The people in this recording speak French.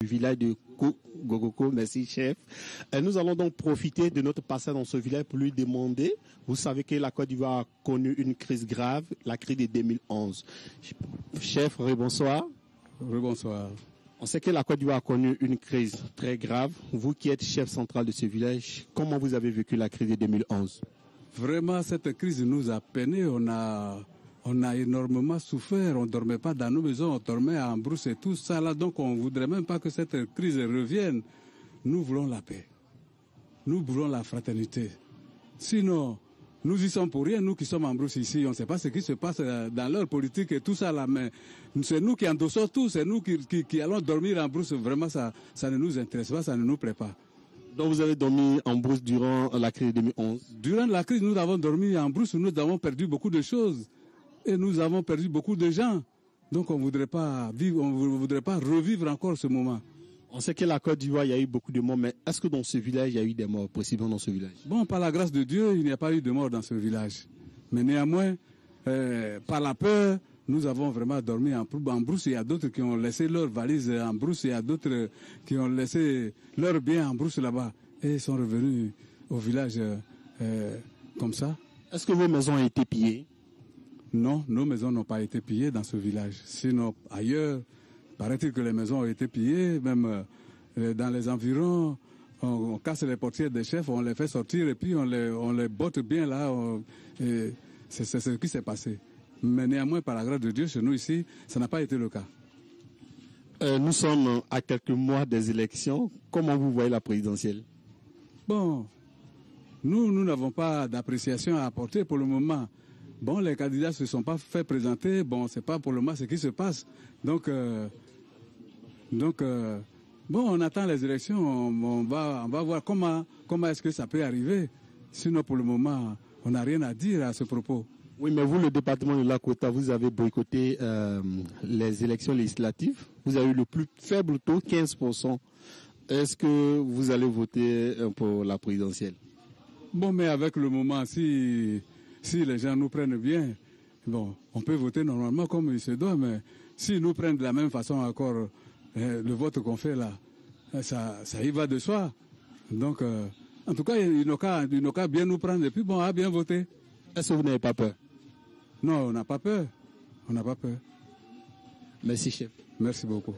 Du village de Gogoko, merci chef. Nous allons donc profiter de notre passage dans ce village pour lui demander, vous savez que la Côte d'Ivoire a connu une crise grave, la crise de 2011. Chef, bonsoir. Bonsoir. On sait que la Côte d'Ivoire a connu une crise très grave. Vous qui êtes chef central de ce village, comment vous avez vécu la crise de 2011? Vraiment, cette crise nous a peiné. On a énormément souffert. On ne dormait pas dans nos maisons, on dormait en brousse et tout ça là. Donc on ne voudrait même pas que cette crise revienne. Nous voulons la paix. Nous voulons la fraternité. Sinon, nous y sommes pour rien, nous qui sommes en brousse ici. On ne sait pas ce qui se passe dans leur politique et tout ça là. Mais c'est nous qui endossons tout. C'est nous qui allons dormir en brousse. Vraiment, ça ne nous intéresse pas, ça ne nous plaît pas. Donc vous avez dormi en brousse durant la crise de 2011? Durant la crise, nous avons dormi en brousse. Nous avons perdu beaucoup de choses. Et nous avons perdu beaucoup de gens. Donc on ne voudrait pas vivre, on voudrait pas revivre encore ce moment. On sait que la Côte d'Ivoire, il y a eu beaucoup de morts, mais est-ce que dans ce village, il y a eu des morts, possiblement dans ce village? Bon, par la grâce de Dieu, il n'y a pas eu de morts dans ce village. Mais néanmoins, par la peur, nous avons vraiment dormi en brousse. Il y a d'autres qui ont laissé leurs valises en brousse. Il y a d'autres qui ont laissé leurs biens en brousse là-bas. Et sont revenus au village comme ça. Est-ce que vos maisons ont été pillées? Non, nos maisons n'ont pas été pillées dans ce village. Sinon, ailleurs, paraît-il que les maisons ont été pillées, même dans les environs. On casse les portières des chefs, on les fait sortir et puis on les botte bien là. C'est ce qui s'est passé. Mais néanmoins, par la grâce de Dieu, chez nous ici, ça n'a pas été le cas. Nous sommes à quelques mois des élections. Comment vous voyez la présidentielle? Bon, nous n'avons pas d'appréciation à apporter pour le moment. Bon, les candidats ne se sont pas fait présenter. Bon, c'est pas pour le moment ce qui se passe. Donc, bon, on attend les élections. On va voir comment est-ce que ça peut arriver. Sinon, pour le moment, on n'a rien à dire à ce propos. Oui, mais vous, le département de Lakota, vous avez boycotté les élections législatives. Vous avez eu le plus faible taux, 15%. Est-ce que vous allez voter pour la présidentielle? Bon, mais avec le moment, si les gens nous prennent bien, bon, on peut voter normalement comme il se doit, mais s'ils nous prennent de la même façon encore, le vote qu'on fait là, ça y va de soi. Donc, en tout cas, il n'a qu'à bien nous prendre et puis bon, à bien voter. Est-ce que vous n'avez pas peur? Non, on n'a pas peur. On n'a pas peur. Merci, chef. Merci beaucoup.